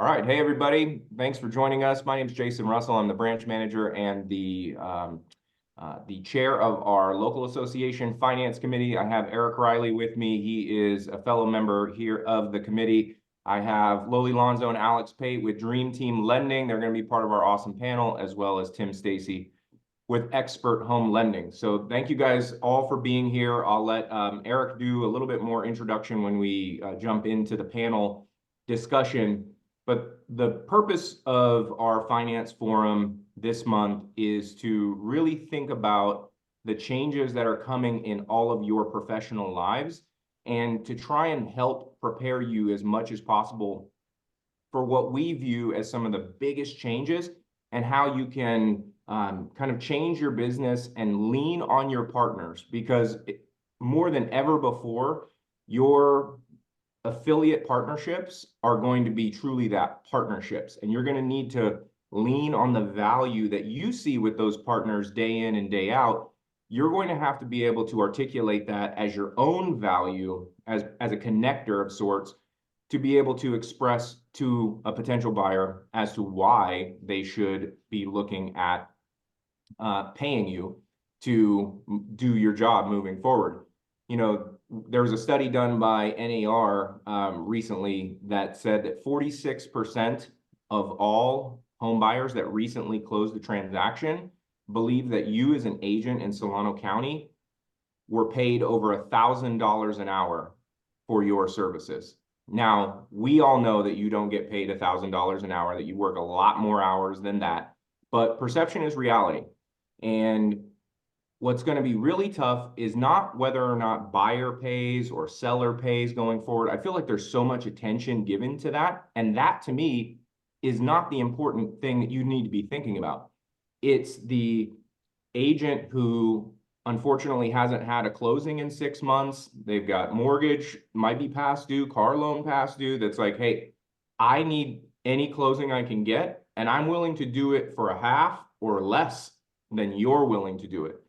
All right. Hey, everybody. Thanks for joining us. My name is Jason Russell. I'm the branch manager and the chair of our local association finance committee. I have Eric Riley with me. He is a fellow member here of the committee. I have Loli Lonzo and Alex Pate with Dream Team Lending. They're going to be part of our awesome panel, as well as Tim Stacy with Expert Home Lending. So thank you guys all for being here. I'll let Eric do a little bit more introduction when we jump into the panel discussion. But the purpose of our finance forum this month is to really think about the changes that are coming in all of your professional lives and to try and help prepare you as much as possible for what we view as some of the biggest changes and how you can kind of change your business and lean on your partners, because more than ever before, your affiliate partnerships are going to be truly that, partnerships, and you're going to need to lean on the value that you see with those partners day in and day out. You're going to have to be able to articulate that as your own value, as a connector of sorts, to be able to express to a potential buyer as to why they should be looking at paying you to do your job moving forward. You know, there was a study done by NAR recently that said that 46% of all home buyers that recently closed the transaction believe that you as an agent in Solano County were paid over $1,000 an hour for your services. Now, we all know that you don't get paid $1,000 an hour, that you work a lot more hours than that, but perception is reality. And what's going to be really tough is not whether or not buyer pays or seller pays going forward. I feel like there's so much attention given to that. And that, to me, is not the important thing that you need to be thinking about. It's the agent who unfortunately hasn't had a closing in 6 months. They've got mortgage, might be past due, car loan past due. That's like, hey, I need any closing I can get, and I'm willing to do it for a half or less than you're willing to do it.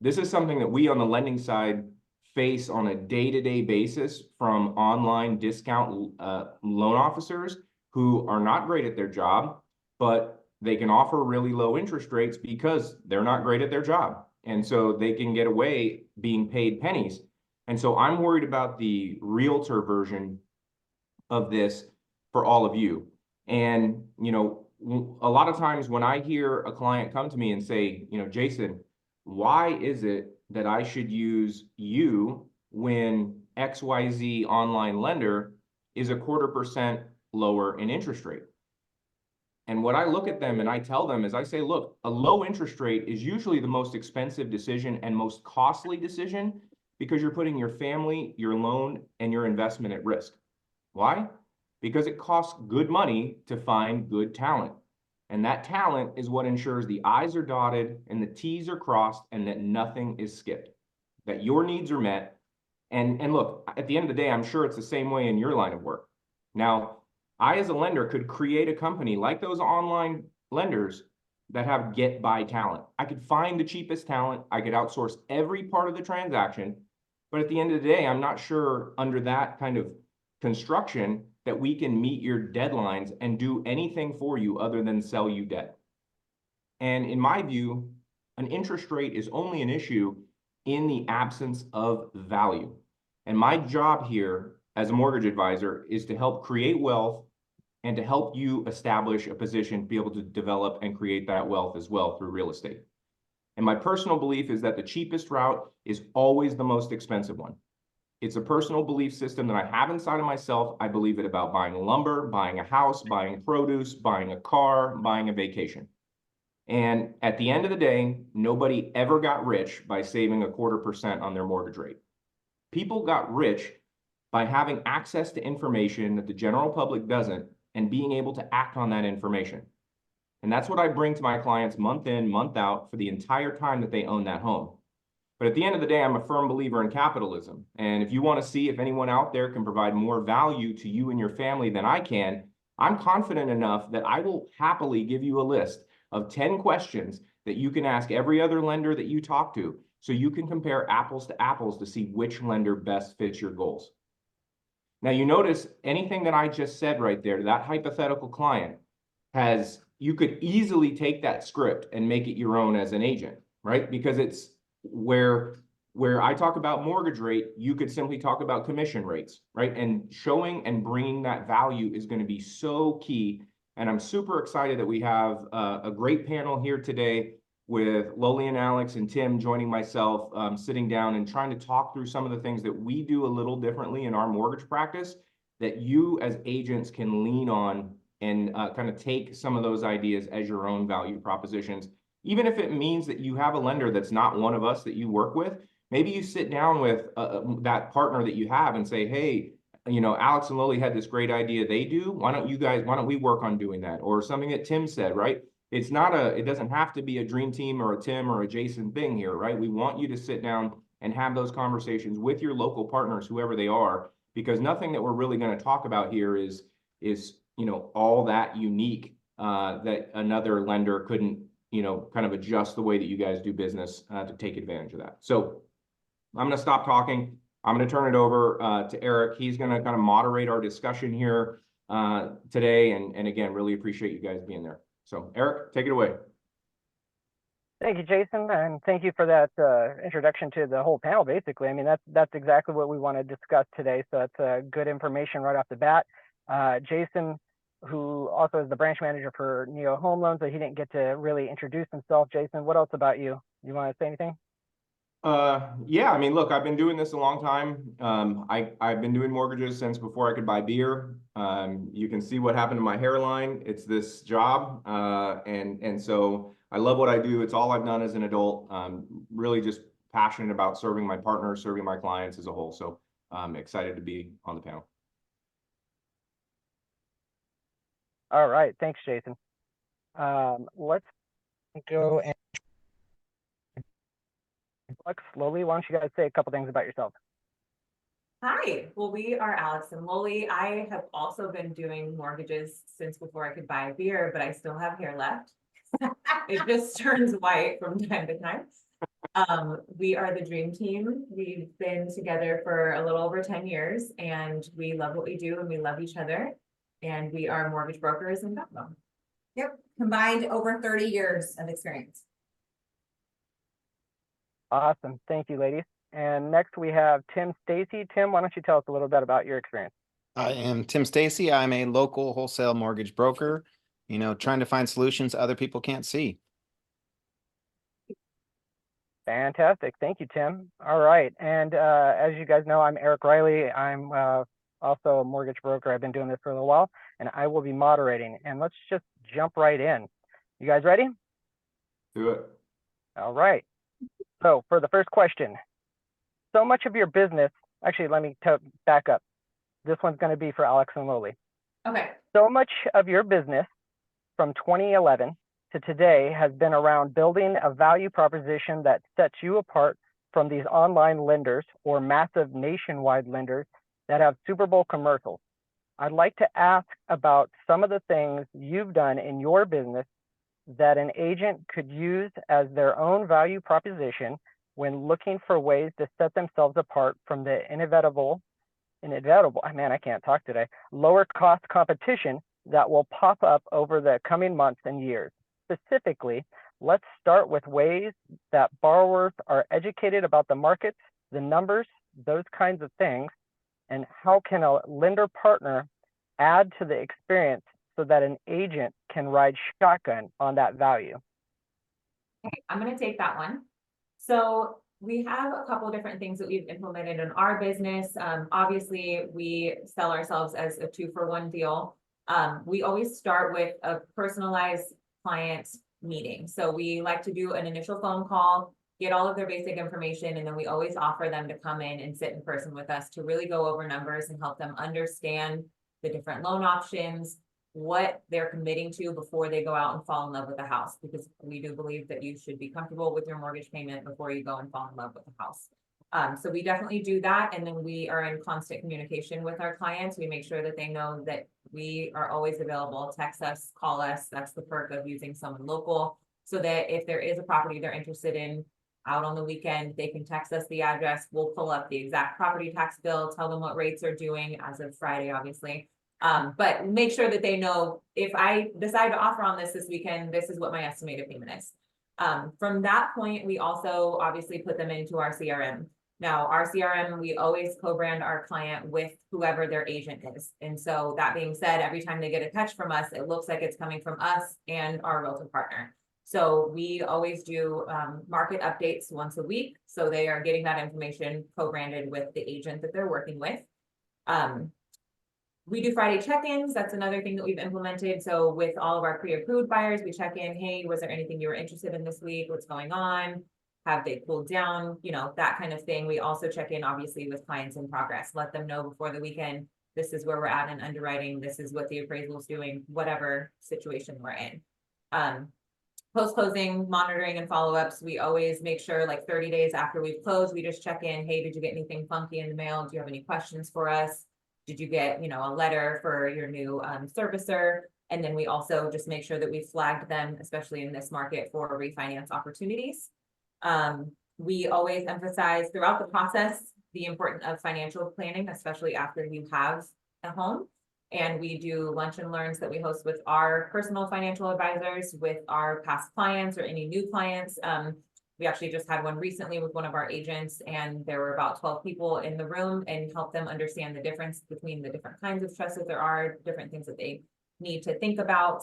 This is something that we on the lending side face on a day-to-day basis from online discount loan officers who are not great at their job, but they can offer really low interest rates because they're not great at their job. And so they can get away being paid pennies. And so I'm worried about the realtor version of this for all of you. And, you know, a lot of times when I hear a client come to me and say, you know, Jason, why is it that I should use you when XYZ online lender is 0.25% lower in interest rate? And what I look at them and I tell them is, I say, look, a low interest rate is usually the most expensive decision and most costly decision because you're putting your family, your loan, and your investment at risk. Why? Because it costs good money to find good talent. And that talent is what ensures the I's are dotted and the T's are crossed and that nothing is skipped, that your needs are met. And look, at the end of the day, I'm sure it's the same way in your line of work. Now, I, as a lender, could create a company like those online lenders that have get-buy talent. I could find the cheapest talent. I could outsource every part of the transaction. But at the end of the day, I'm not sure under that kind of construction that we can meet your deadlines and do anything for you other than sell you debt. And in my view, an interest rate is only an issue in the absence of value. And my job here as a mortgage advisor is to help create wealth and to help you establish a position to be able to develop and create that wealth as well through real estate. And my personal belief is that the cheapest route is always the most expensive one. It's a personal belief system that I have inside of myself. I believe it about buying lumber, buying a house, buying produce, buying a car, buying a vacation. And at the end of the day, nobody ever got rich by saving 0.25% on their mortgage rate. People got rich by having access to information that the general public doesn't and being able to act on that information. And that's what I bring to my clients month in, month out for the entire time that they own that home. But at the end of the day, I'm a firm believer in capitalism. And if you want to see if anyone out there can provide more value to you and your family than I can, I'm confident enough that I will happily give you a list of 10 questions that you can ask every other lender that you talk to, so you can compare apples to apples to see which lender best fits your goals. Now you notice anything that I just said right there, that hypothetical client you could easily take that script and make it your own as an agent, right? Because it's where I talk about mortgage rate, you could simply talk about commission rates, right? And showing and bringing that value is going to be so key. And I'm super excited that we have a great panel here today with Loli and Alex and Tim joining myself, sitting down and trying to talk through some of the things that we do a little differently in our mortgage practice that you as agents can lean on and kind of take some of those ideas as your own value propositions. Even if it means that you have a lender that's not one of us that you work with, maybe you sit down with that partner that you have and say, hey, you know, Alex and Loli had this great idea they do. Why don't we work on doing that? Or something that Tim said, right? It doesn't have to be a dream team or a Tim or a Jason thing here, right? We want you to sit down and have those conversations with your local partners, whoever they are, because nothing that we're really going to talk about here is you know, all that unique that another lender couldn't, you know, kind of adjust the way that you guys do business to take advantage of that. So I'm going to stop talking. I'm going to turn it over to Eric. He's going to kind of moderate our discussion here today. And again, really appreciate you guys being there. So Eric, take it away. Thank you, Jason, and thank you for that introduction to the whole panel. Basically, I mean that's exactly what we want to discuss today. So that's good information right off the bat. Jason, who also is the branch manager for Neo Home Loans, so he didn't get to really introduce himself. Jason, what else about you? You want to say anything? Yeah, I mean, look, I've been doing this a long time. I've been doing mortgages since before I could buy beer. You can see what happened to my hairline. It's this job. And so I love what I do. It's all I've done as an adult. Really just passionate about serving my partners, serving my clients as a whole. So I'm excited to be on the panel. All right. Thanks, Jason. Let's go and slowly. Why don't you guys say a couple things about yourself? Hi, well, we are Alex and Loli. I have also been doing mortgages since before I could buy a beer, but I still have hair left. It just turns white from time to time. We are the dream team. We've been together for a little over 10 years and we love what we do and we love each other. And we are mortgage brokers in Bethlehem. Yep, combined over 30 years of experience. Awesome. Thank you, ladies. And next we have Tim Stacy. Tim, why don't you tell us a little bit about your experience? I am Tim Stacy. I'm a local wholesale mortgage broker, you know, trying to find solutions other people can't see. Fantastic. Thank you, Tim. All right. And as you guys know, I'm Eric Riley. I'm also a mortgage broker. I've been doing this for a little while, and I will be moderating. And let's just jump right in. You guys ready? Do it. All right. So for the first question, so much of your business, actually, let me back up. This one's going to be for Alex and Loli. Okay. So much of your business from 2011 to today has been around building a value proposition that sets you apart from these online lenders or massive nationwide lenders that have Super Bowl commercials. I'd like to ask about some of the things you've done in your business that an agent could use as their own value proposition when looking for ways to set themselves apart from the inevitable, man, I can't talk today, lower cost competition that will pop up over the coming months and years. Specifically, let's start with ways that borrowers are educated about the markets, the numbers, those kinds of things, and how can a lender partner add to the experience so that an agent can ride shotgun on that value? Okay, I'm going to take that one. So we have a couple of different things that we've implemented in our business. Obviously, we sell ourselves as a 2-for-1 deal. We always start with a personalized client meeting. So we like to do an initial phone call, get all of their basic information, and then we always offer them to come in and sit in person with us to really go over numbers and help them understand the different loan options, what they're committing to before they go out and fall in love with the house, because we do believe that you should be comfortable with your mortgage payment before you go and fall in love with the house. So we definitely do that. And then we are in constant communication with our clients. We make sure that they know that we are always available. Text us, call us. That's the perk of using someone local, so that if there is a property they're interested in, out on the weekend, they can text us the address. We'll pull up the exact property tax bill, tell them what rates are doing as of Friday, obviously. But make sure that they know if I decide to offer on this weekend, this is what my estimated payment is. From that point, we also obviously put them into our CRM. Now, our CRM, we always co-brand our client with whoever their agent is. And so that being said, every time they get a text from us, it looks like it's coming from us and our realtor partner. So we always do market updates once a week. So they are getting that information co-branded with the agent that they're working with. We do Friday check-ins. That's another thing that we've implemented. So with all of our pre-approved buyers, we check in, hey, was there anything you were interested in this week? What's going on? Have they cooled down? You know, that kind of thing. We also check in obviously with clients in progress, let them know before the weekend, this is where we're at in underwriting. This is what the appraisal is doing, whatever situation we're in. Post-closing monitoring and follow-ups, we always make sure like 30 days after we've closed, we just check in. Hey, did you get anything funky in the mail? Do you have any questions for us? Did you get, you know, a letter for your new servicer? And then we also just make sure that we flagged them, especially in this market, for refinance opportunities. We always emphasize throughout the process the importance of financial planning, especially after you have a home. And we do lunch and learns that we host with our personal financial advisors, with our past clients or any new clients. We actually just had one recently with one of our agents, and there were about 12 people in the room, and help them understand the difference between the different kinds of trusts that there are, different things that they need to think about.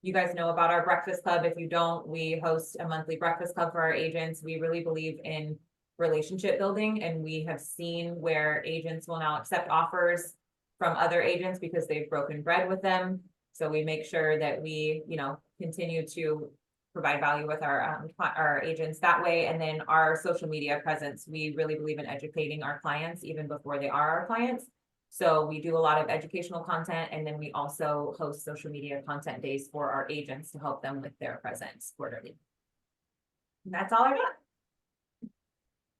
You guys know about our breakfast club. If you don't, we host a monthly breakfast club for our agents. We really believe in relationship building, and we have seen where agents will now accept offers from other agents because they've broken bread with them. So we make sure that we, you know, continue to provide value with our agents that way. And then our social media presence, we really believe in educating our clients even before they are our clients. So we do a lot of educational content, and then we also host social media content days for our agents to help them with their presence quarterly. And that's all I got.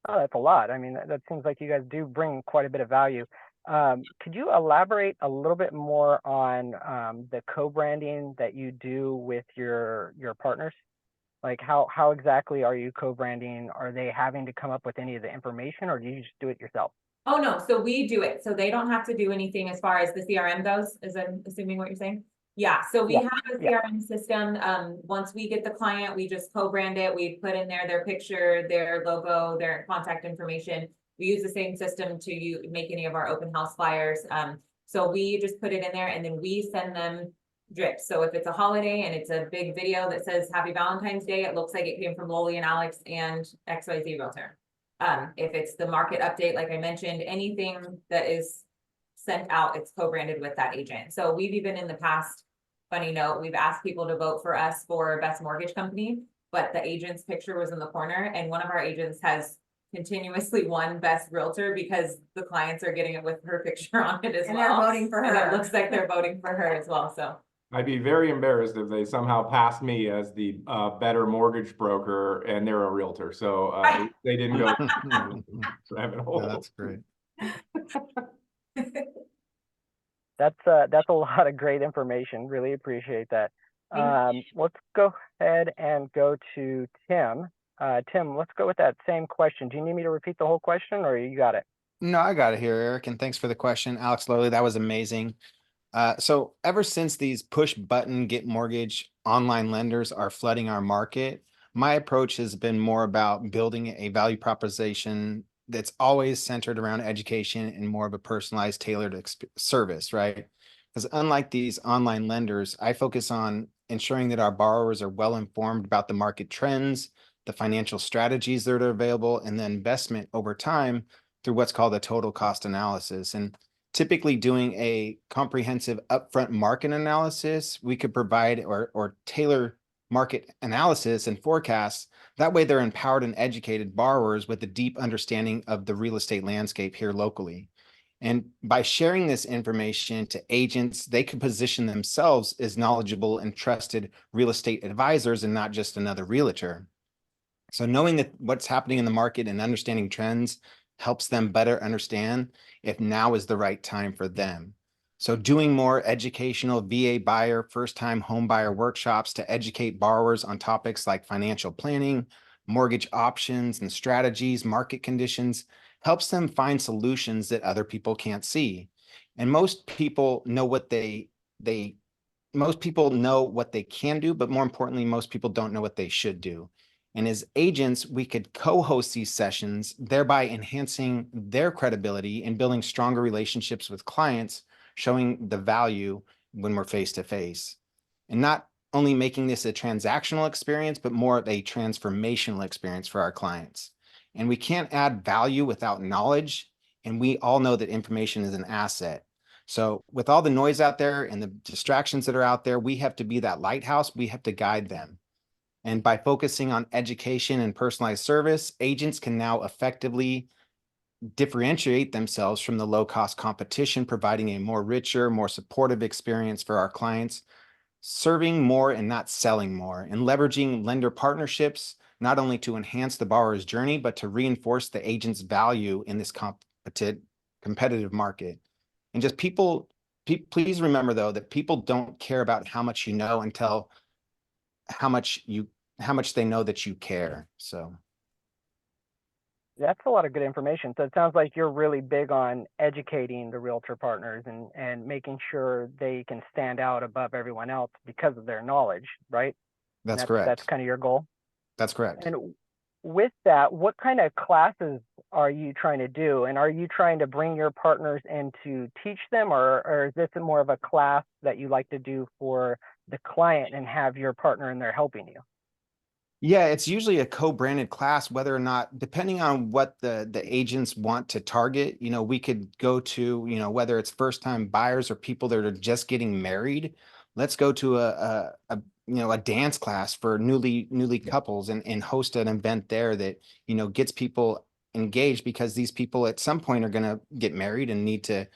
Oh, that's a lot. I mean, that seems like you guys do bring quite a bit of value. Could you elaborate a little bit more on the co-branding that you do with your partners? Like how exactly are you co-branding? Are they having to come up with any of the information, or do you just do it yourself? Oh, no, so we do it. So they don't have to do anything as far as the CRM goes, is I'm assuming what you're saying? Yeah, so we Yeah, have a yeah. CRM system. Once we get the client, we just co-brand it. We put in there their picture, their logo, their contact information. We use the same system to make any of our open house flyers. So we just put it in there, and then we send them drips. So if it's a holiday and it's a big video that says Happy Valentine's Day, it looks like it came from Loli and Alex and XYZ Realtor. If it's the market update, like I mentioned, anything that is sent out, it's co-branded with that agent. So we've even in the past, funny note, we've asked people to vote for us for best mortgage company, but the agent's picture was in the corner, and one of our agents has continuously won best realtor because the clients are getting it with her picture on it as And well. they're voting for And it her. looks like they're voting for her as well, so. I'd be very embarrassed if they somehow passed me as the better mortgage broker and they're a realtor. So they didn't go rabbit hole. Yeah, that's great. That's a lot of great information. Really appreciate that. Let's go ahead and go to Tim. Tim, let's go with that same question. Do you need me to repeat the whole question, or you got it? No, I got it here, Eric, and thanks for the question. Alex Lowley, that was amazing. So ever since these push button get mortgage online lenders are flooding our market, my approach has been more about building a value proposition that's always centered around education and more of a personalized, tailored service, right? Because unlike these online lenders, I focus on ensuring that our borrowers are well informed about the market trends, the financial strategies that are available, and the investment over time through what's called a total cost analysis. And typically doing a comprehensive upfront market analysis, we could provide or tailor market analysis and forecasts. That way they're empowered and educated borrowers with a deep understanding of the real estate landscape here locally. And by sharing this information to agents, they could position themselves as knowledgeable and trusted real estate advisors and not just another realtor. So knowing that what's happening in the market and understanding trends helps them better understand if now is the right time for them. So doing more educational VA buyer, first-time home buyer workshops to educate borrowers on topics like financial planning, mortgage options and strategies, market conditions, helps them find solutions that other people can't see. And most people know what most people know what they can do, but more importantly, most people don't know what they should do. And as agents, we could co-host these sessions, thereby enhancing their credibility and building stronger relationships with clients, showing the value when we're face to face. And not only making this a transactional experience, but more of a transformational experience for our clients. And we can't add value without knowledge. And we all know that information is an asset. So with all the noise out there and the distractions that are out there, we have to be that lighthouse. We have to guide them. And by focusing on education and personalized service, agents can now effectively differentiate themselves from the low-cost competition, providing a more richer, more supportive experience for our clients, serving more and not selling more, and leveraging lender partnerships, not only to enhance the borrower's journey, but to reinforce the agent's value in this competitive market. And just please remember though, that people don't care about how much you know until how much they know that you care. So That's a lot of good information. So it sounds like you're really big on educating the realtor partners and making sure they can stand out above everyone else because of their knowledge, right? that's That's correct. kind of your goal. That's correct. And with that, what kind of classes are you trying to do? And are you trying to bring your partners in to teach them, or is this more of a class that you like to do for the client and have your partner in there helping you? Yeah, it's usually a co-branded class, whether or not, depending on what the agents want to target, we could go to, whether it's first-time buyers or people that are just getting married. Let's go to a dance class for newly couples and host an event there that, gets people engaged, because these people at some point are going to get married and need to,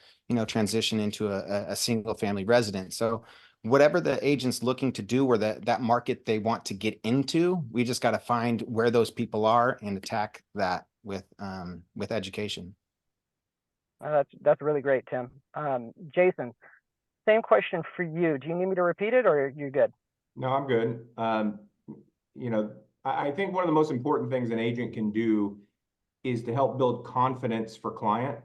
transition into a single family residence. So whatever the agent's looking to do, or that market they want to get into, we just got to find where those people are and attack that with education. That's really great, Tim. Jason, same question for you. Do you need me to repeat it, or are you good? No, I'm good. I think one of the most important things an agent can do is to help build confidence for clients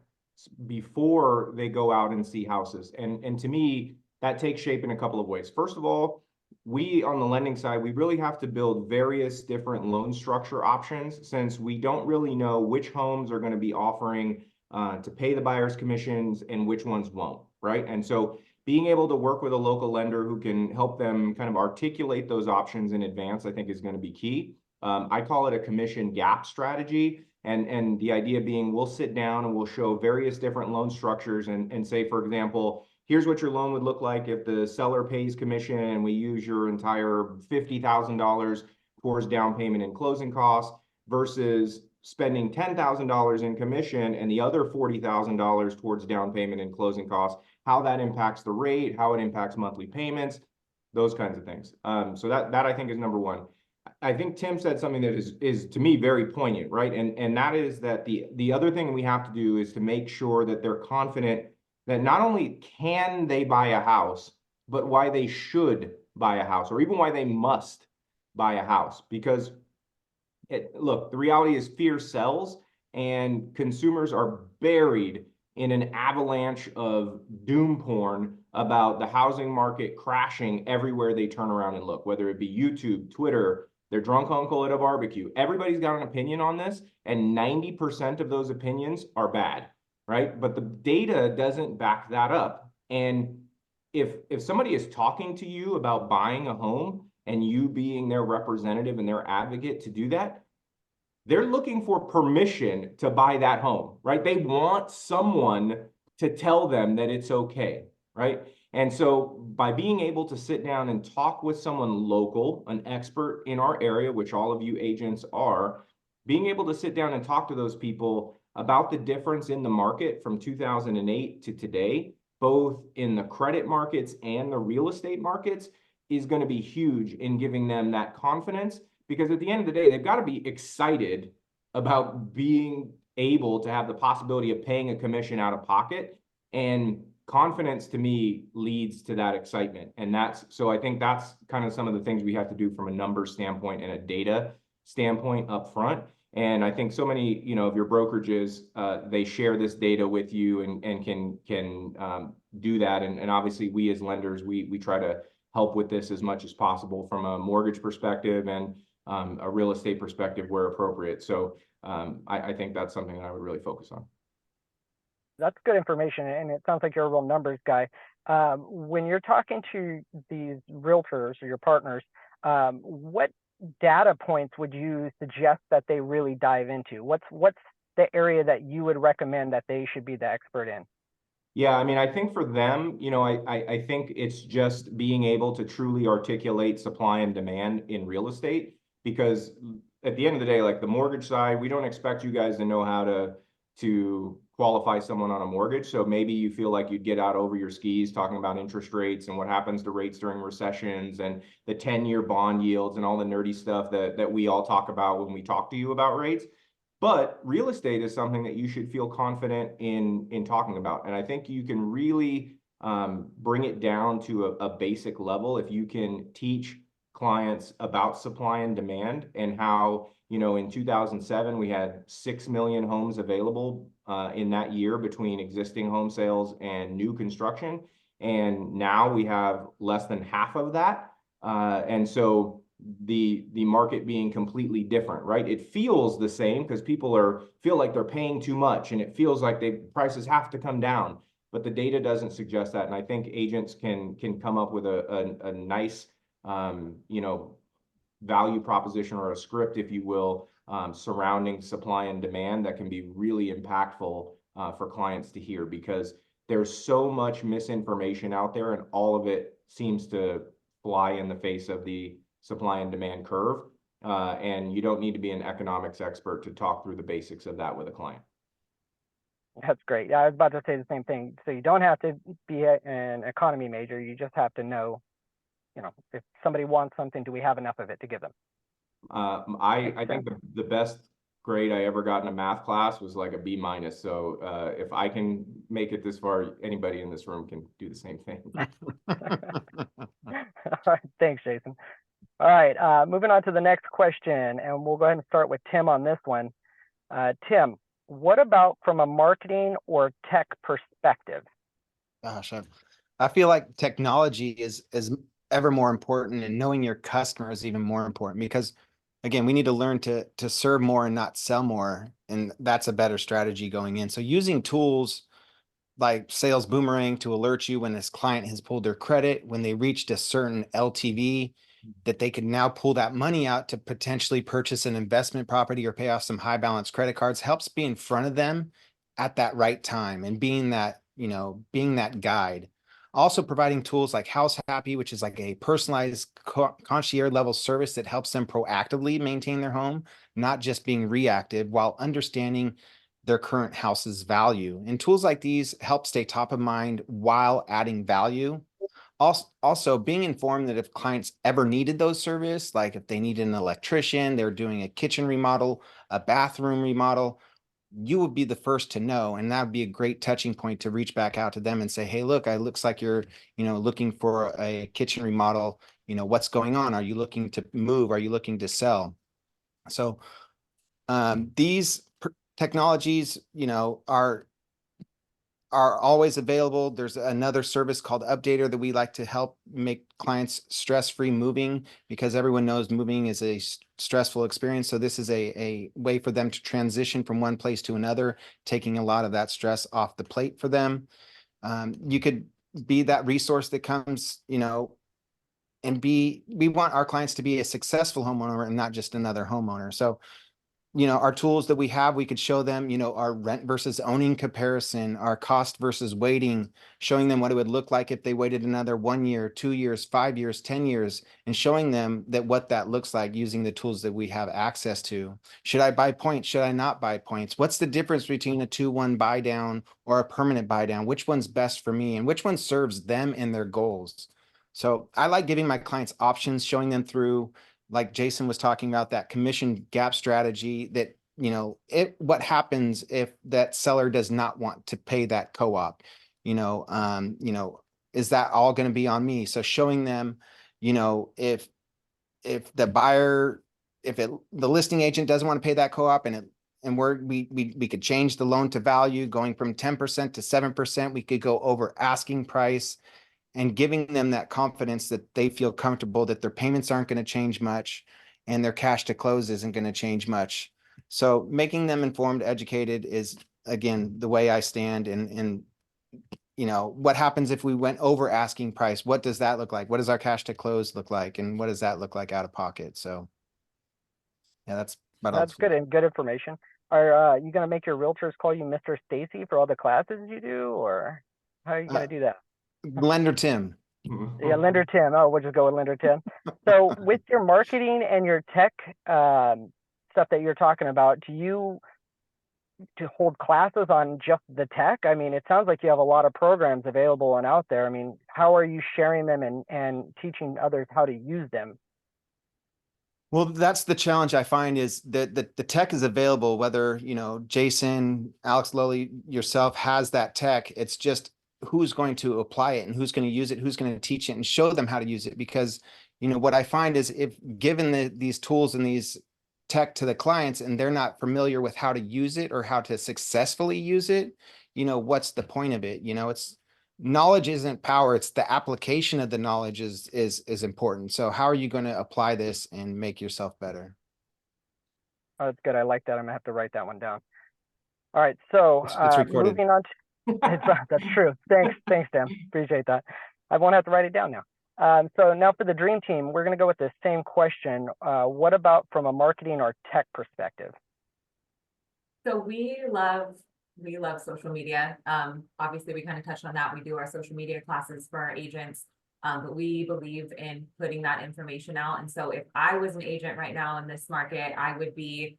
before they go out and see houses. And to me, that takes shape in a couple of ways. First of all, we on the lending side, we really have to build various different loan structure options, since we don't really know which homes are going to be offering to pay the buyer's commissions and which ones won't, right? And so being able to work with a local lender who can help them kind of articulate those options in advance, I think is going to be key. I call it a commission gap strategy. And the idea being, we'll sit down and we'll show various different loan structures and say, for example, here's what your loan would look like if the seller pays commission and we use your entire $50,000 towards down payment and closing costs, versus spending $10,000 in commission and the other $40,000 towards down payment and closing costs, how that impacts the rate, how it impacts monthly payments, those kinds of things. So that I think is number one. I think Tim said something that is to me very poignant, right? And that is that the other thing we have to do is to make sure that they're confident that not only can they buy a house, but why they should buy a house, or even why they must buy a house. Because look, the reality is fear sells, and consumers are buried in an avalanche of doom porn about the housing market crashing everywhere they turn around and look, whether it be YouTube, Twitter, their drunk uncle at a barbecue. Everybody's got an opinion on this, and 90% of those opinions are bad, right? But the data doesn't back that up. And if somebody is talking to you about buying a home and you being their representative and their advocate to do that, they're looking for permission to buy that home, right? They want someone to tell them that it's okay, right? And so by being able to sit down and talk with someone local, an expert in our area, which all of you agents are, being able to sit down and talk to those people about the difference in the market from 2008 to today, both in the credit markets and the real estate markets, is going to be huge in giving them that confidence. Because at the end of the day, they've got to be excited about being able to have the possibility of paying a commission out of pocket. And confidence to me leads to that excitement. And so I think that's kind of some of the things we have to do from a numbers standpoint and a data standpoint up front. And I think so many, of your brokerages, they share this data with you and can do that. And obviously we as lenders, we try to help with this as much as possible from a mortgage perspective and a real estate perspective where appropriate. So I think that's something that I would really focus on. That's good information, and it sounds like you're a real numbers guy. When you're talking to these realtors or your partners, what data points would you suggest that they really dive into? What's the area that you would recommend that they should be the expert in? Yeah, I mean, I think for them, I think it's just being able to truly articulate supply and demand in real estate, because at the end of the day, like the mortgage side, we don't expect you guys to know how to qualify someone on a mortgage. So maybe you feel like you'd get out over your skis talking about interest rates and what happens to rates during recessions and the 10-year bond yields and all the nerdy stuff that we all talk about when we talk to you about rates. But real estate is something that you should feel confident in talking about. And I think you can really bring it down to a basic level if you can teach clients about supply and demand and how, in 2007, we had 6 million homes available in that year between existing home sales and new construction. And now we have less than half of that. And so the market being completely different, right? It feels the same because people feel like they're paying too much and it feels like prices have to come down, but the data doesn't suggest that. And I think agents can come up with a nice value proposition or a script, if you will, surrounding supply and demand that can be really impactful for clients to hear, because there's so much misinformation out there and all of it seems to fly in the face of the supply and demand curve. And you don't need to be an economics expert to talk through the basics of that with a client. That's great. Yeah, I was about to say the same thing. So you don't have to be an economy major. You just have to know, if somebody wants something, do we have enough of it to give them? I think the best grade I ever got in a math class was like a B minus. So if I can make it this far, anybody in this room can do the same thing. All right, thanks, Jason. All right, moving on to the next question, and we'll go ahead and start with Tim on this one. Tim, what about from a marketing or tech perspective? Gosh, I feel like technology is ever more important, and knowing your customer is even more important, because again, we need to learn to serve more and not sell more. And that's a better strategy going in. So using tools like Sales Boomerang to alert you when this client has pulled their credit, when they reached a certain LTV, that they can now pull that money out to potentially purchase an investment property or pay off some high balance credit cards, helps be in front of them at that right time and being that, being that guide. Also providing tools like House Happy, which is like a personalized concierge level service that helps them proactively maintain their home, not just being reactive, while understanding their current house's value. And tools like these help stay top of mind while adding value. Also being informed that if clients ever needed those services, like if they needed an electrician, they're doing a kitchen remodel, a bathroom remodel, you would be the first to know. And that would be a great touching point to reach back out to them and say, hey, look, it looks like you're, looking for a kitchen remodel. What's going on? Are you looking to move? Are you looking to sell? So these technologies, are always available. There's another service called Updater that we like to help make clients stress-free moving, because everyone knows moving is a stressful experience. So this is a way for them to transition from one place to another, taking a lot of that stress off the plate for them. You could be that resource that comes, and we want our clients to be a successful homeowner and not just another homeowner. So our tools that we have, we could show them, our rent versus owning comparison, our cost versus waiting, showing them what it would look like if they waited another 1 year, 2 years, 5 years, 10 years, and showing them that what that looks like using the tools that we have access to. Should I buy points? Should I not buy points? What's the difference between a 2-1 buy down or a permanent buy down? Which one's best for me and which one serves them and their goals? So I like giving my clients options, showing them through, like Jason was talking about, that commission gap strategy, that, what happens if that seller does not want to pay that co-op, is that all going to be on me? So showing them, if the buyer the listing agent doesn't want to pay that co-op and we could change the loan to value going from 10% to 7%. We could go over asking price and giving them that confidence that they feel comfortable that their payments aren't going to change much and their cash to close isn't going to change much. So making them informed, educated is, again, the way I stand. And you know, what happens if we went over asking price? What does that look like? What does our cash to close look like? And what does that look like out of pocket? So yeah, that's about all. That's good and good information. Are you gonna make your realtors call you Mr. Stacy for all the classes you do, or how are you gonna do that? Lender Tim. Yeah, Lender Tim. Oh, we'll just go with Lender Tim. So with your marketing and your tech stuff that you're talking about, do you hold classes on just the tech? I mean, it sounds like you have a lot of programs available and out there. I mean, how are you sharing them and teaching others how to use them? Well, that's the challenge I find is that the tech is available, whether, you know, Jason, Alex, Lowly, yourself has that tech. It's just who's going to apply it and who's going to use it, who's going to teach it and show them how to use it. Because, you know, what I find is if given these tools and these tech to the clients and they're not familiar with how to use it or how to successfully use it, you know, what's the point of it? You know, knowledge isn't power. It's the application of the knowledge is important. So how are you going to apply this and make yourself better? Oh, that's good. I like that. I'm gonna have to write that one down. All right. So It's recorded. moving on to, that's true. Thanks, Tim. Appreciate that. I won't have to write it down now. So now for the dream team, we're gonna go with the same question. What about from a marketing or tech perspective? So we love social media. Obviously we kind of touched on that. We do our social media classes for our agents. But we believe in putting that information out. And so if I was an agent right now in this market, I would be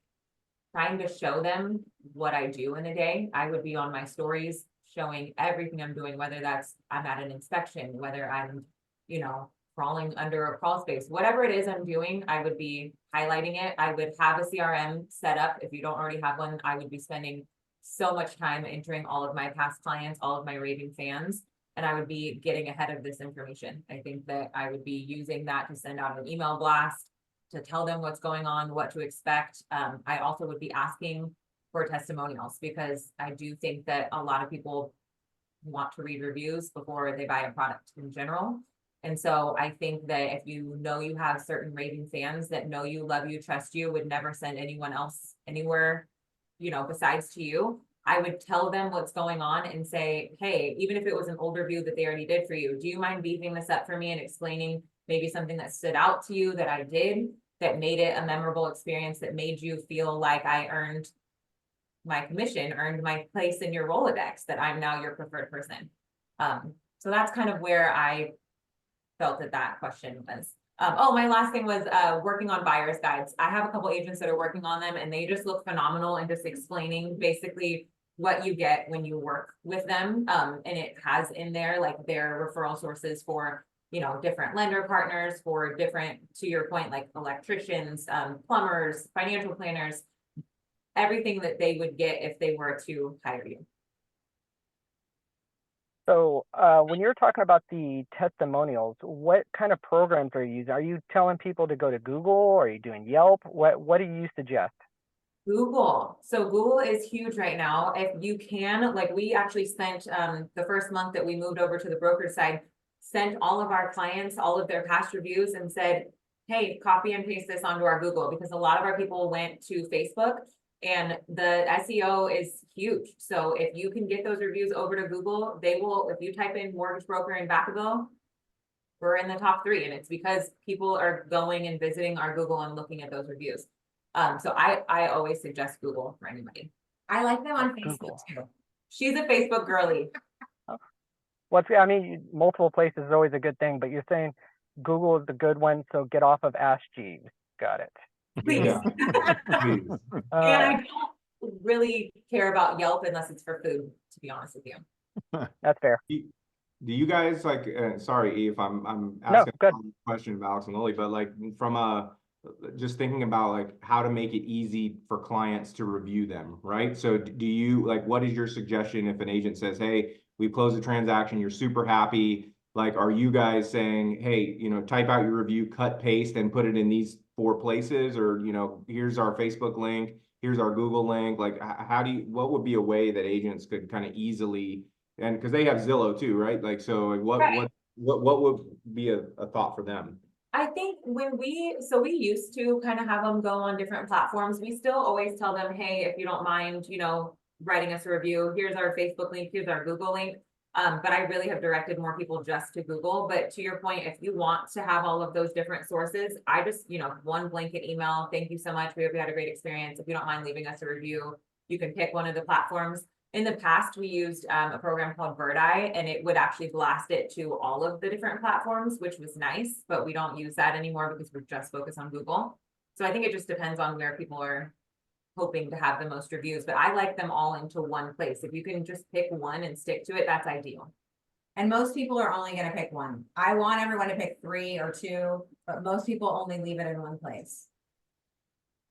trying to show them what I do in a day. I would be on my stories showing everything I'm doing, whether that's I'm at an inspection, whether I'm, you know, crawling under a crawl space, whatever it is I'm doing, I would be highlighting it. I would have a CRM set up. If you don't already have one, I would be spending so much time entering all of my past clients, all of my raving fans, and I would be getting ahead of this information. I think that I would be using that to send out an email blast to tell them what's going on, what to expect. I also would be asking for testimonials because I do think that a lot of people want to read reviews before they buy a product in general. And so I think that if you know you have certain raving fans that know you, love you, trust you, would never send anyone else anywhere, you know, besides to you, I would tell them what's going on and say, hey, even if it was an older review that they already did for you, do you mind beefing this up for me and explaining maybe something that stood out to you that I did that made it a memorable experience, that made you feel like I earned my commission, earned my place in your Rolodex, that I'm now your preferred person. So that's kind of where I felt that question was. Oh, my last thing was working on buyer's guides. I have a couple agents that are working on them and they just look phenomenal and just explaining basically what you get when you work with them. And it has in there like their referral sources for, you know, different lender partners, for different, to your point, like electricians, plumbers, financial planners, everything that they would get if they were to hire you. So when you're talking about the testimonials, what kind of programs are you using? Are you telling people to go to Google? Or are you doing Yelp? What do you suggest? Google. So Google is huge right now. If you can, like we actually spent the first month that we moved over to the broker side, sent all of our clients, all of their past reviews and said, hey, copy and paste this onto our Google, because a lot of our people went to Facebook and the SEO is huge. So if you can get those reviews over to Google, they will, if you type in mortgage broker in Vacaville, we're in the top 3. And it's because people are going and visiting our Google and looking at those reviews. So I always suggest Google for anybody. I like them on Google. Facebook too. She's a Facebook girly. I mean, multiple places is always a good thing, but you're saying Google is the good one, so get off of Ask Jeeves. Got it. Please. Yeah. Please. And I don't really care about Yelp unless it's for food, to be honest with you. That's fair. Do you guys like, sorry, if I'm No, asking good. a question of Alex and Lily, but like from just thinking about like how to make it easy for clients to review them, right? So do you like, what is your suggestion if an agent says, hey, we closed the transaction, you're super happy. Like, are you guys saying, hey, you know, type out your review, cut, paste, and put it in these 4 places, or, here's our Facebook link, here's our Google link. Like, how do you, what would be a way that agents could kind of easily, and because they have Zillow too, right? Like, so like Right. what would be a thought for them? I think so we used to kind of have them go on different platforms. We still always tell them, hey, if you don't mind, writing us a review, here's our Facebook link, here's our Google link. But I really have directed more people just to Google. But to your point, if you want to have all of those different sources, I just, one blanket email. Thank you so much. We hope you had a great experience. If you don't mind leaving us a review, you can pick one of the platforms. In the past, we used a program called Birdeye, and it would actually blast it to all of the different platforms, which was nice, but we don't use that anymore because we're just focused on Google. So I think it just depends on where people are hoping to have the most reviews, but I like them all into one place. If you can just pick one and stick to it, that's ideal. And most people are only gonna pick one. I want everyone to pick 3 or 2, but most people only leave it in one place.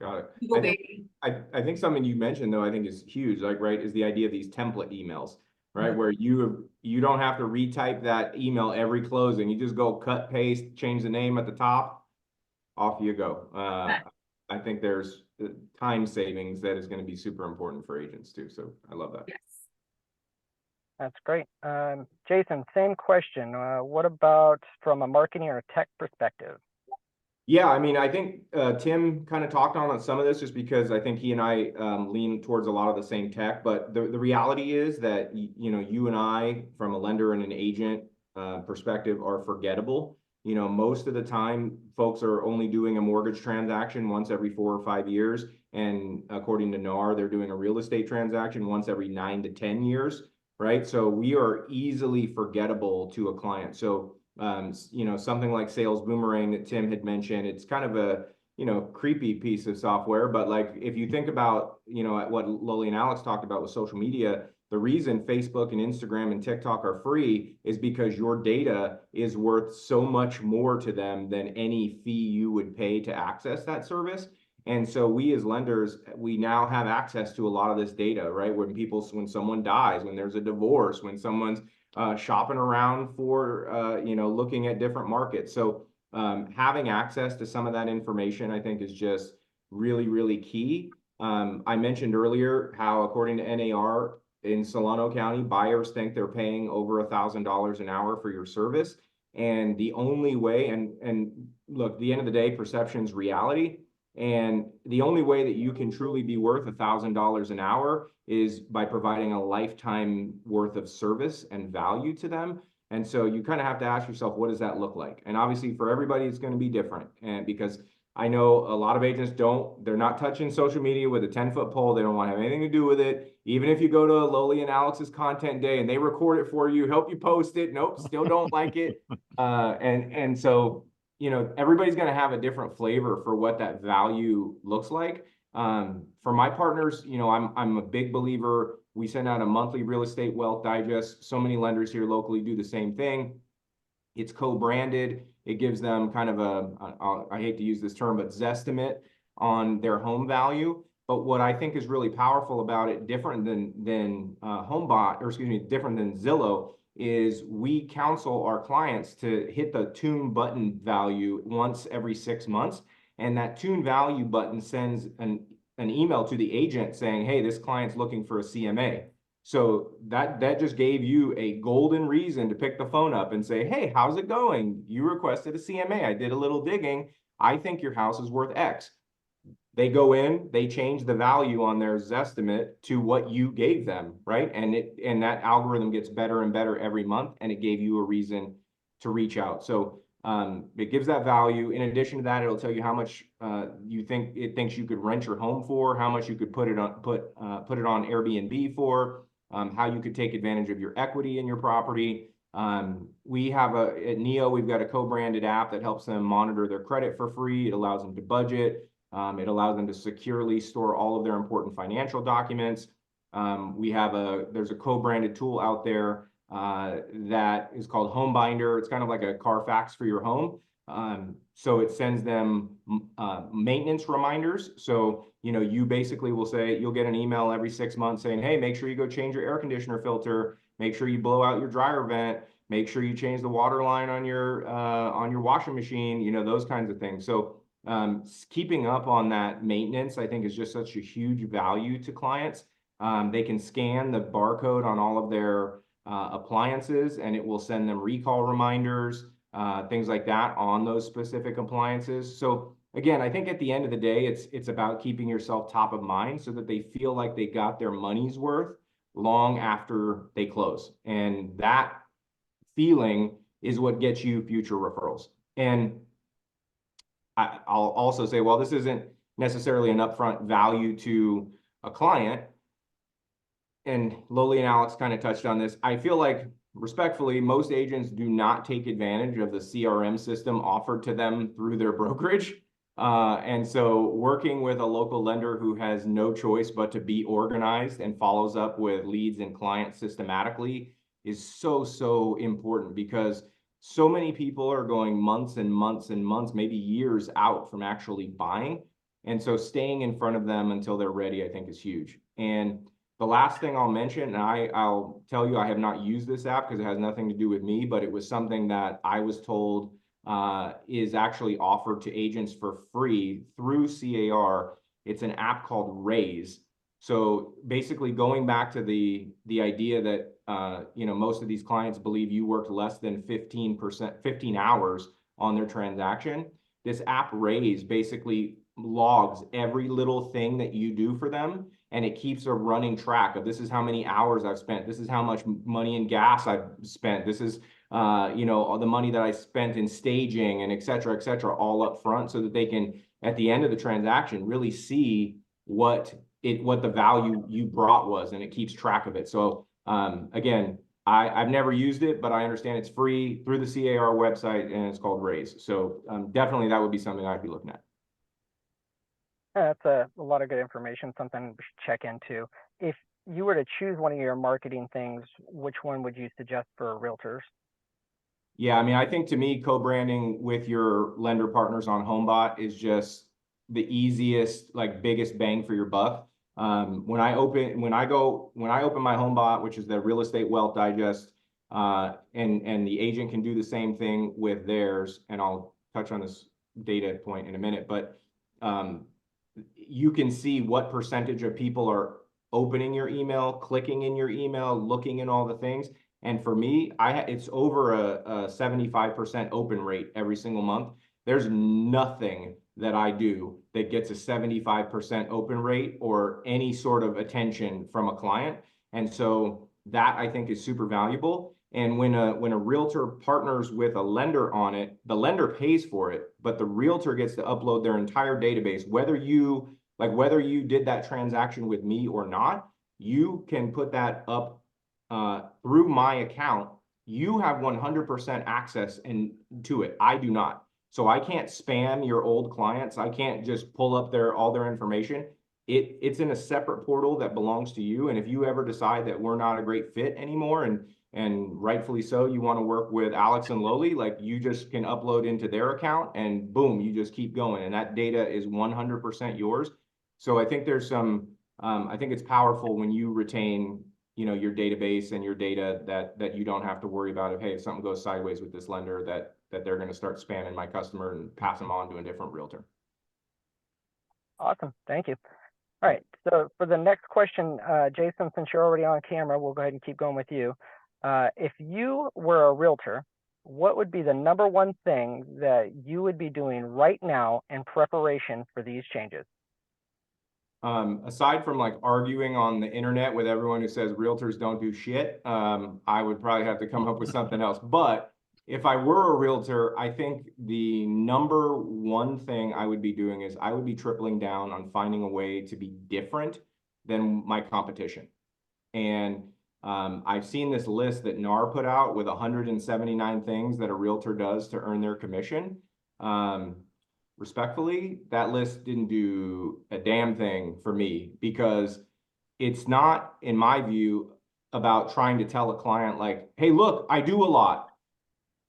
Got it. Google I think, baby. I think something you mentioned though, I think is huge, like, right, is the idea of these template emails, right? Where you don't have to retype that email every closing. You just go cut, paste, change the name at the top, off you go. I think there's time savings that is going to be super important for agents too. So I love that. Yes. That's great. Jason, same question. What about from a marketing or tech perspective? Yeah, I mean, I think Tim kind of talked on some of this just because I think he and I lean towards a lot of the same tech. But the reality is that, you and I, from a lender and an agent perspective, are forgettable. Most of the time, folks are only doing a mortgage transaction once every 4 or 5 years. And according to NAR, they're doing a real estate transaction once every 9 to 10 years, right? So we are easily forgettable to a client. So something like Sales Boomerang that Tim had mentioned, it's kind of a, creepy piece of software. But like, if you think about, what Loli and Alex talked about with social media, the reason Facebook and Instagram and TikTok are free is because your data is worth so much more to them than any fee you would pay to access that service. And so we as lenders, we now have access to a lot of this data, right? When someone dies, when there's a divorce, when someone's shopping around for, looking at different markets. So having access to some of that information, I think, is just really, really key. I mentioned earlier how, according to NAR, in Solano County, buyers think they're paying over $1,000 an hour for your service. And the only way, and look, at the end of the day, perception's reality. And the only way that you can truly be worth $1,000 an hour is by providing a lifetime worth of service and value to them. And so you kind of have to ask yourself, what does that look like? And obviously for everybody, it's going to be different. And because I know a lot of agents they're not touching social media with a 10-foot pole. They don't want to have anything to do with it. Even if you go to Loli and Alex's content day and they record it for you, help you post it. Nope, still don't like it. And so, everybody's going to have a different flavor for what that value looks like. For my partners, I'm a big believer. We send out a monthly real estate wealth digest. So many lenders here locally do the same thing. It's co-branded. It gives them kind of I hate to use this term, but zestimate on their home value. But what I think is really powerful about it, different than different than Zillow, is we counsel our clients to hit the tune button value once every 6 months. And that tune value button sends an email to the agent saying, hey, this client's looking for a CMA. So that just gave you a golden reason to pick the phone up and say, hey, how's it going? You requested a CMA. I did a little digging. I think your house is worth X. They go in, they change the value on their Zestimate to what you gave them, right? And that algorithm gets better and better every month, and it gave you a reason to reach out. So it gives that value. In addition to that, it'll tell you how much it thinks you could rent your home for, how much you could put it on Airbnb for, how you could take advantage of your equity in your property. We have at Neo, we've got a co-branded app that helps them monitor their credit for free. It allows them to budget. It allows them to securely store all of their important financial documents. There's a co-branded tool out there that is called Home Binder. It's kind of like a Carfax for your home. So it sends them maintenance reminders. So, you basically will say, you'll get an email every 6 months saying, hey, make sure you go change your air conditioner filter, make sure you blow out your dryer vent, make sure you change the water line on your washing machine, those kinds of things. So Keeping up on that maintenance, I think, is just such a huge value to clients. They can scan the barcode on all of their appliances, and it will send them recall reminders, things like that on those specific appliances. So again, I think at the end of the day, it's about keeping yourself top of mind so that they feel like they got their money's worth long after they close. And that feeling is what gets you future referrals. And I'll also say, well, this isn't necessarily an upfront value to a client. And Loli and Alex kind of touched on this. I feel like, respectfully, most agents do not take advantage of the CRM system offered to them through their brokerage. And so working with a local lender who has no choice but to be organized and follows up with leads and clients systematically is so important, because so many people are going months and months and months, maybe years out from actually buying. And so staying in front of them until they're ready, I think, is huge. And the last thing I'll mention, and I'll tell you, I have not used this app because it has nothing to do with me, but it was something that I was told is actually offered to agents for free through CAR. It's an app called Raise. So basically, going back to the idea that most of these clients believe you worked less than 15 hours on their transaction. This app Raise basically logs every little thing that you do for them, and it keeps a running track of, this is how many hours I've spent, this is how much money in gas I've spent, this is all the money that I spent in staging, and et cetera, all up front, so that they can, at the end of the transaction, really see what the value you brought was, and it keeps track of it. So again, I've never used it, but I understand it's free through the CAR website, and it's called Raise. So definitely that would be something I'd be looking at. Yeah, that's a lot of good information, something we should check into. If you were to choose one of your marketing things, which one would you suggest for realtors? Yeah, I mean, I think, to me, co-branding with your lender partners on HomeBot is just the easiest, like, biggest bang for your buck. When I open my HomeBot, which is the Real Estate Wealth Digest, and the agent can do the same thing with theirs, and I'll touch on this data point in a minute, but you can see what percentage of people are opening your email, clicking in your email, looking in all the things. And for me, it's over a 75% open rate every single month. There's nothing that I do that gets a 75% open rate or any sort of attention from a client. And so that, I think, is super valuable. And when a realtor partners with a lender on it, the lender pays for it, but the realtor gets to upload their entire database. Whether you did that transaction with me or not, you can put that up through my account. You have 100% access to it. I do not. So I can't spam your old clients. I can't just pull up all their information. It's in a separate portal that belongs to you. And if you ever decide that we're not a great fit anymore, and rightfully so, you want to work with Alex and Loli, like, you just can upload into their account, and boom, you just keep going. And that data is 100% yours. So I think there's I think it's powerful when you retain your database and your data, that you don't have to worry about if something goes sideways with this lender, that they're going to start spamming my customer and pass them on to a different realtor. Awesome, thank you. All right, so for the next question, Jason, since you're already on camera, we'll go ahead and keep going with you. If you were a realtor, what would be the #1 thing that you would be doing right now in preparation for these changes? Aside from, like, arguing on the internet with everyone who says realtors don't do shit, I would probably have to come up with something else. But if I were a realtor, I think the #1 thing I would be doing is I would be tripling down on finding a way to be different than my competition. And I've seen this list that NAR put out with 179 things that a realtor does to earn their commission. Respectfully, that list didn't do a damn thing for me, because it's not, in my view, about trying to tell a client, like, hey, look, I do a lot.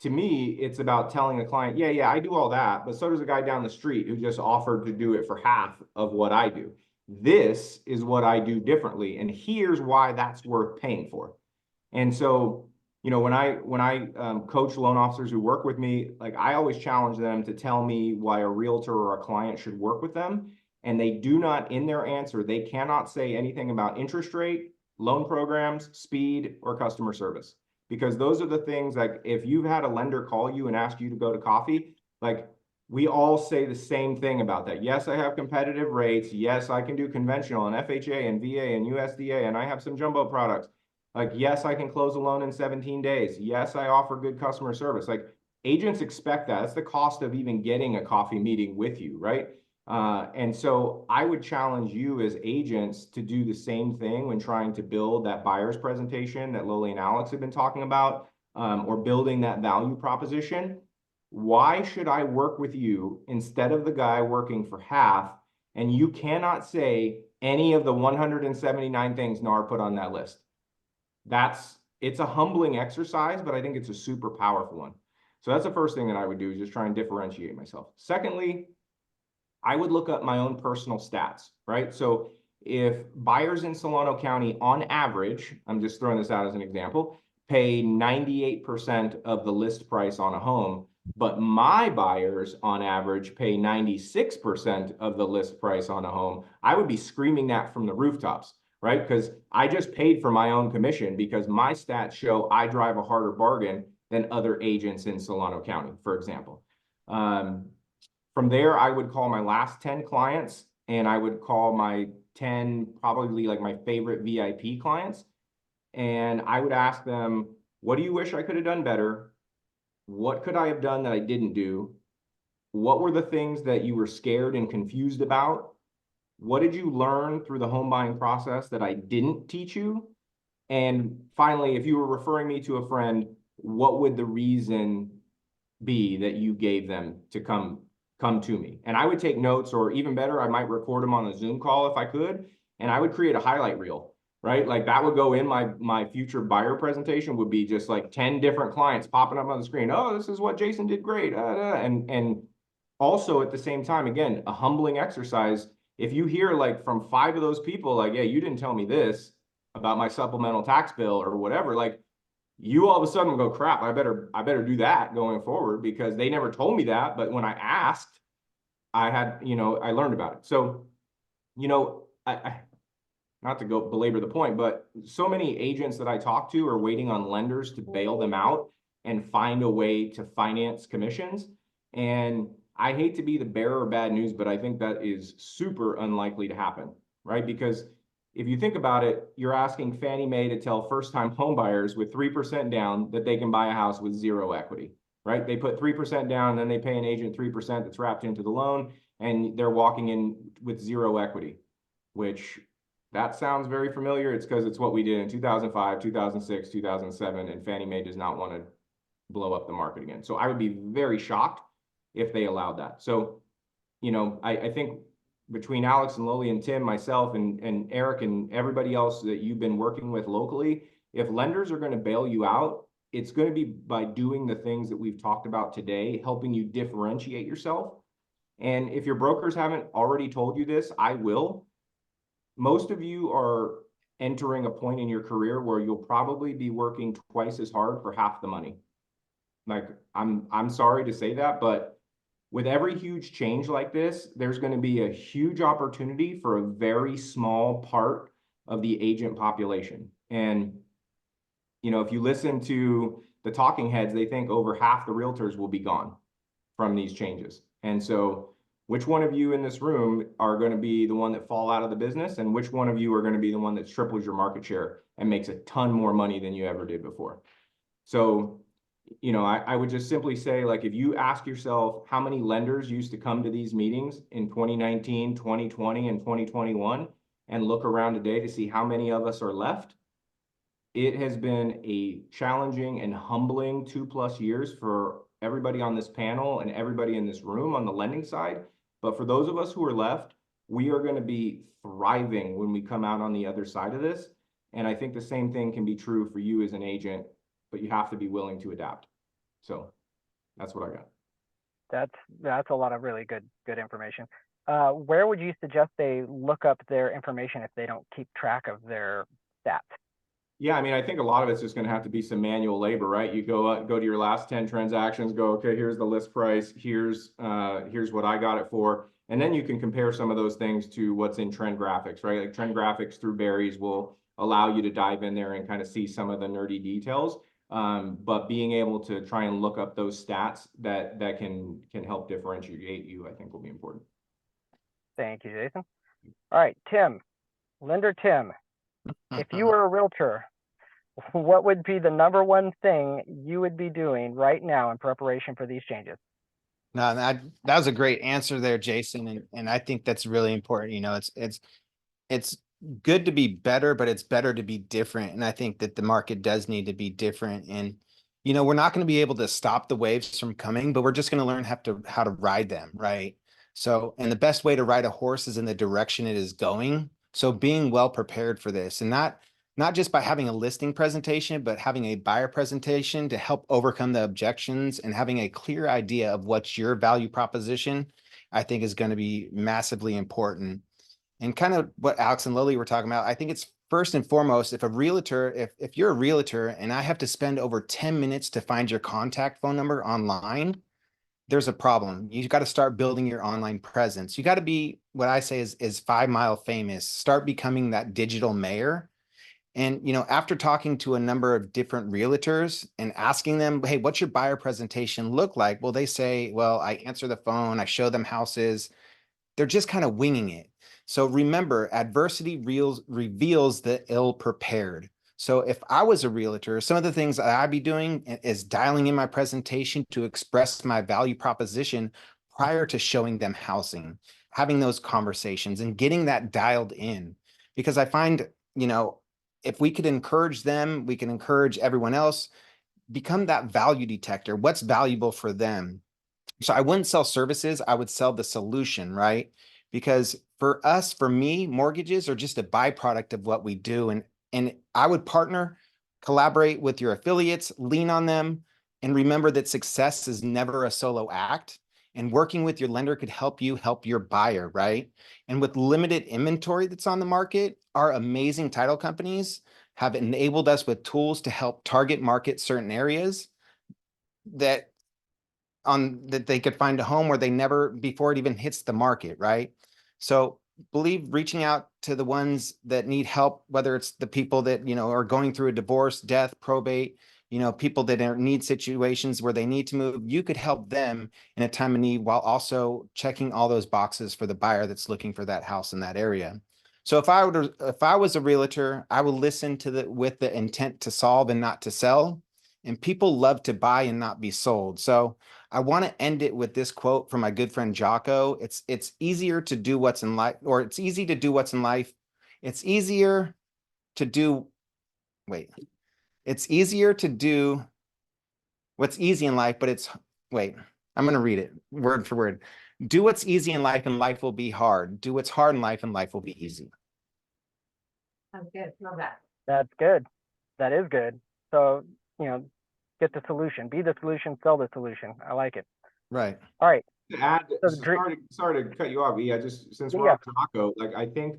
To me, it's about telling a client, yeah, I do all that, but so does a guy down the street who just offered to do it for half of what I do. This is what I do differently, and here's why that's worth paying for. And so you know, when I coach loan officers who work with me, like I always challenge them to tell me why a realtor or a client should work with them. And they do not, in their answer, they cannot say anything about interest rate, loan programs, speed, or customer service. Because those are the things, like if you've had a lender call you and ask you to go to coffee, like we all say the same thing about that. Yes, I have competitive rates. Yes, I can do conventional and FHA and VA and USDA, and I have some jumbo products. Like, yes, I can close a loan in 17 days. Yes, I offer good customer service. Like, agents expect that. That's the cost of even getting a coffee meeting with you, right? And so I would challenge you as agents to do the same thing when trying to build that buyer's presentation that Loli and Alex have been talking about, or building that value proposition. Why should I work with you instead of the guy working for half? And you cannot say any of the 179 things NAR put on that list. It's a humbling exercise, but I think it's a super powerful one. So that's the first thing that I would do, is just try and differentiate myself. Secondly, I would look up my own personal stats, right? So if buyers in Solano County on average, I'm just throwing this out as an example, pay 98% of the list price on a home, but my buyers on average pay 96% of the list price on a home, I would be screaming that from the rooftops, right? Because I just paid for my own commission because my stats show I drive a harder bargain than other agents in Solano County, for example. From there, I would call my last 10 clients, and I would call my 10, probably like my favorite VIP clients. And I would ask them, what do you wish I could have done better? What could I have done that I didn't do? What were the things that you were scared and confused about? What did you learn through the home buying process that I didn't teach you? And finally, if you were referring me to a friend, what would the reason be that you gave them to come to me? And I would take notes, or even better, I might record them on a Zoom call if I could, and I would create a highlight reel, right? Like that would go in my future buyer presentation, would be just like 10 different clients popping up on the screen. Oh, this is what Jason did great. And also at the same time, again, a humbling exercise. If you hear like from 5 of those people, like, yeah, you didn't tell me this about my supplemental tax bill or whatever, like you all of a sudden go, crap, I better do that going forward, because they never told me that. But when I asked, I had, I learned about it. So, I not to go belabor the point, but so many agents that I talk to are waiting on lenders to bail them out and find a way to finance commissions. And I hate to be the bearer of bad news, but I think that is super unlikely to happen, right? Because if you think about it, you're asking Fannie Mae to tell first-time homebuyers with 3% down that they can buy a house with 0 equity, right? They put 3% down, and then they pay an agent 3% that's wrapped into the loan, and they're walking in with 0 equity, which that sounds very familiar. It's because it's what we did in 2005, 2006, 2007, and Fannie Mae does not want to blow up the market again. So I would be very shocked if they allowed that. So, I think between Alex and Loli and Tim, myself and Eric and everybody else that you've been working with locally, if lenders are going to bail you out, it's going to be by doing the things that we've talked about today, helping you differentiate yourself. And if your brokers haven't already told you this, I will. Most of you are entering a point in your career where you'll probably be working twice as hard for half the money. Like, I'm sorry to say that, but with every huge change like this, there's going to be a huge opportunity for a very small part of the agent population. And, if you listen to the talking heads, they think over half the realtors will be gone from these changes. And so which one of you in this room are going to be the one that fall out of the business, and which one of you are going to be the one that triples your market share and makes a ton more money than you ever did before? So, I would just simply say, like, if you ask yourself how many lenders used to come to these meetings in 2019, 2020, and 2021, and look around today to see how many of us are left, it has been a challenging and humbling 2+ years for everybody on this panel and everybody in this room on the lending side. But for those of us who are left, we are going to be thriving when we come out on the other side of this. And I think the same thing can be true for you as an agent, but you have to be willing to adapt. So that's what I got. That's a lot of really good information. Where would you suggest they look up their information if they don't keep track of their stats? Yeah, I mean, I think a lot of it's just gonna have to be some manual labor, right? You go to your last 10 transactions, go, okay, here's the list price, here's what I got it for. And then you can compare some of those things to what's in trend graphics, right? Like trend graphics through Barry's will allow you to dive in there and kind of see some of the nerdy details. But being able to try and look up those stats that can help differentiate you, I think will be important. Thank you, Jason. All right, Tim, lender Tim, if you were a realtor, what would be the number one thing you would be doing right now in preparation for these changes? No, that was a great answer there, Jason, and I think that's really important. You know, it's good to be better, but it's better to be different. And I think that the market does need to be different. And you know, we're not going to be able to stop the waves from coming, but we're just going to learn how to ride them, right? So, and the best way to ride a horse is in the direction it is going. So being well prepared for this, and not just by having a listing presentation, but having a buyer presentation to help overcome the objections and having a clear idea of what's your value proposition, I think is going to be massively important. And kind of what Alex and Lily were talking about, I think it's first and foremost, if you're a realtor and I have to spend over 10 minutes to find your contact phone number online, there's a problem. You've got to start building your online presence. You got to be what I say is 5 mile famous. Start becoming that digital mayor. And, you know, after talking to a number of different realtors and asking them, hey, what's your buyer presentation look like? Well, they say, well, I answer the phone, I show them houses. They're just kind of winging it. So remember, adversity reveals the ill prepared. So if I was a realtor, some of the things that I'd be doing is dialing in my presentation to express my value proposition prior to showing them housing, having those conversations and getting that dialed in. Because I find, you know, if we could encourage them, we can encourage everyone else, become that value detector. What's valuable for them? So I wouldn't sell services, I would sell the solution, right? Because for us, for me, mortgages are just a byproduct of what we do. And I would partner, collaborate with your affiliates, lean on them, and remember that success is never a solo act. And working with your lender could help you help your buyer, right? And with limited inventory that's on the market, our amazing title companies have enabled us with tools to help target market certain areas that they could find a home where they never before it even hits the market, right? So believe reaching out to the ones that need help, whether it's the people that, you know, are going through a divorce, death, probate, you know, people that need situations where they need to move, you could help them in a time of need while also checking all those boxes for the buyer that's looking for that house in that area. So if I was a realtor, I would listen to with the intent to solve and not to sell. And people love to buy and not be sold. So I want to end it with this quote from my good friend Jocko. It's easier to do what's in life, or it's easy to do what's in life. It's easier to do, wait, it's easier to do what's easy in life, but I'm going to read it word for word. Do what's easy in life and life will be hard. Do what's hard in life and life will be easy. Sounds good. Love that. That's good. That is good. So, you know, get the solution, be the solution, sell the solution. I like it. Right. All right. To add, So sorry to cut you off. Yeah, just since we're Yeah. on Taco, like I think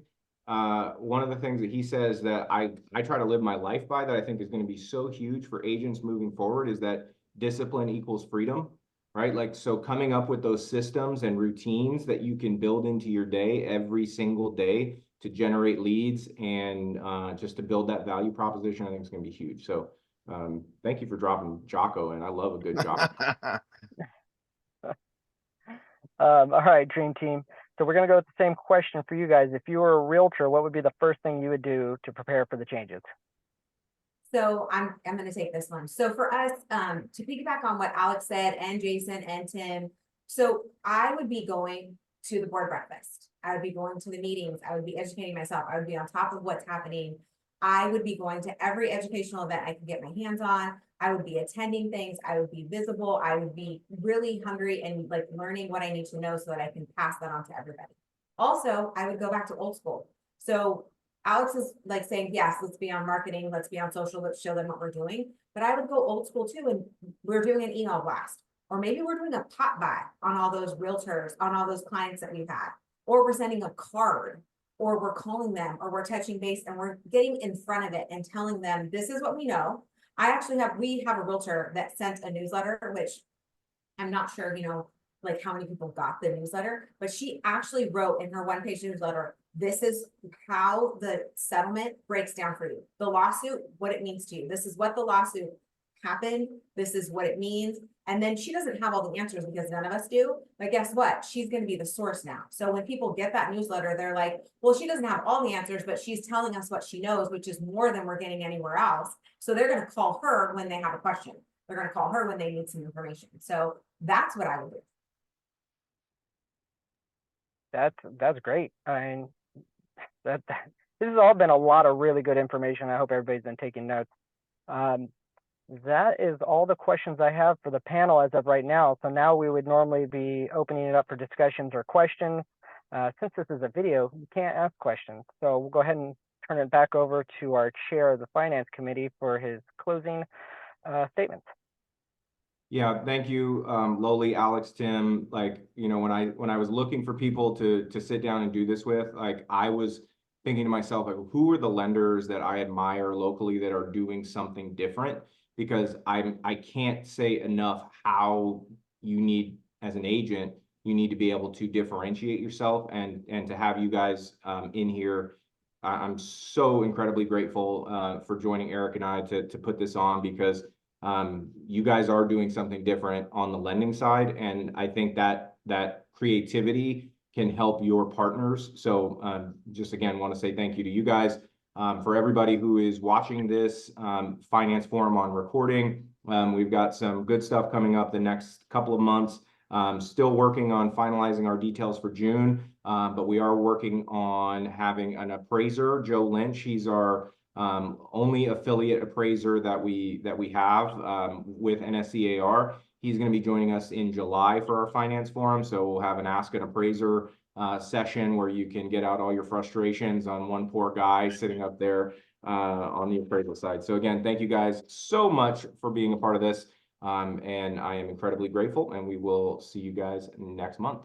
one of the things that he says that I try to live my life by that I think is going to be so huge for agents moving forward is that discipline equals freedom, right? Like, so coming up with those systems and routines that you can build into your day every single day to generate leads and just to build that value proposition, I think is going to be huge. So thank you for dropping Jocko, and I love a good Jocko. All right, Dream Team. So we're going to go with the same question for you guys. If you were a realtor, what would be the first thing you would do to prepare for the changes? So I'm gonna take this one. So for us, to piggyback on what Alex said and Jason and Tim, so I would be going to the board breakfast. I would be going to the meetings. I would be educating myself. I would be on top of what's happening. I would be going to every educational event I could get my hands on. I would be attending things. I would be visible. I would be really hungry and like learning what I need to know so that I can pass that on to everybody. Also, I would go back to old school. So Alex is like saying, yes, let's be on marketing, let's be on social, let's show them what we're doing. But I would go old school too, and we're doing an email blast. Or maybe we're doing a pop buy on all those realtors, on all those clients that we've had. Or we're sending a card. or we're calling them, or we're touching base and we're getting in front of it and telling them, this is what we know. We have a realtor that sent a newsletter, which I'm not sure, like how many people got the newsletter, but she actually wrote in her one-page newsletter, this is how the settlement breaks down for you. The lawsuit, what it means to you. This is what the lawsuit happened. This is what it means. And then she doesn't have all the answers because none of us do. But guess what? She's going to be the source now. So when people get that newsletter, they're like, well, she doesn't have all the answers, but she's telling us what she knows, which is more than we're getting anywhere else. So they're going to call her when they have a question. They're going to call her when they need some information. So that's what I would do. That's great. This has all been a lot of really good information. I hope everybody's been taking notes. That is all the questions I have for the panel as of right now. So now we would normally be opening it up for discussions or questions. Since this is a video, you can't ask questions. So we'll go ahead and turn it back over to our chair of the Finance Committee for his closing statements. Yeah, thank you, Loli, Alex, Tim. Like, when I was looking for people to sit down and do this with, like, I was thinking to myself, like, who are the lenders that I admire locally that are doing something different? Because I can't say enough how you need, as an agent, you need to be able to differentiate yourself, and to have you guys in here. I'm so incredibly grateful for joining Eric and I to put this on, because you guys are doing something different on the lending side, and I think that creativity can help your partners. So just again, want to say thank you to you guys. For everybody who is watching this finance forum on recording, we've got some good stuff coming up the next couple of months. Still working on finalizing our details for June, but we are working on having an appraiser, Joe Lynch. He's our only affiliate appraiser that we have with NSCAR. He's going to be joining us in July for our finance forum. So we'll have an Ask an Appraiser session where you can get out all your frustrations on one poor guy sitting up there on the appraisal side. So again, thank you guys so much for being a part of this. And I am incredibly grateful, and we will see you guys next month.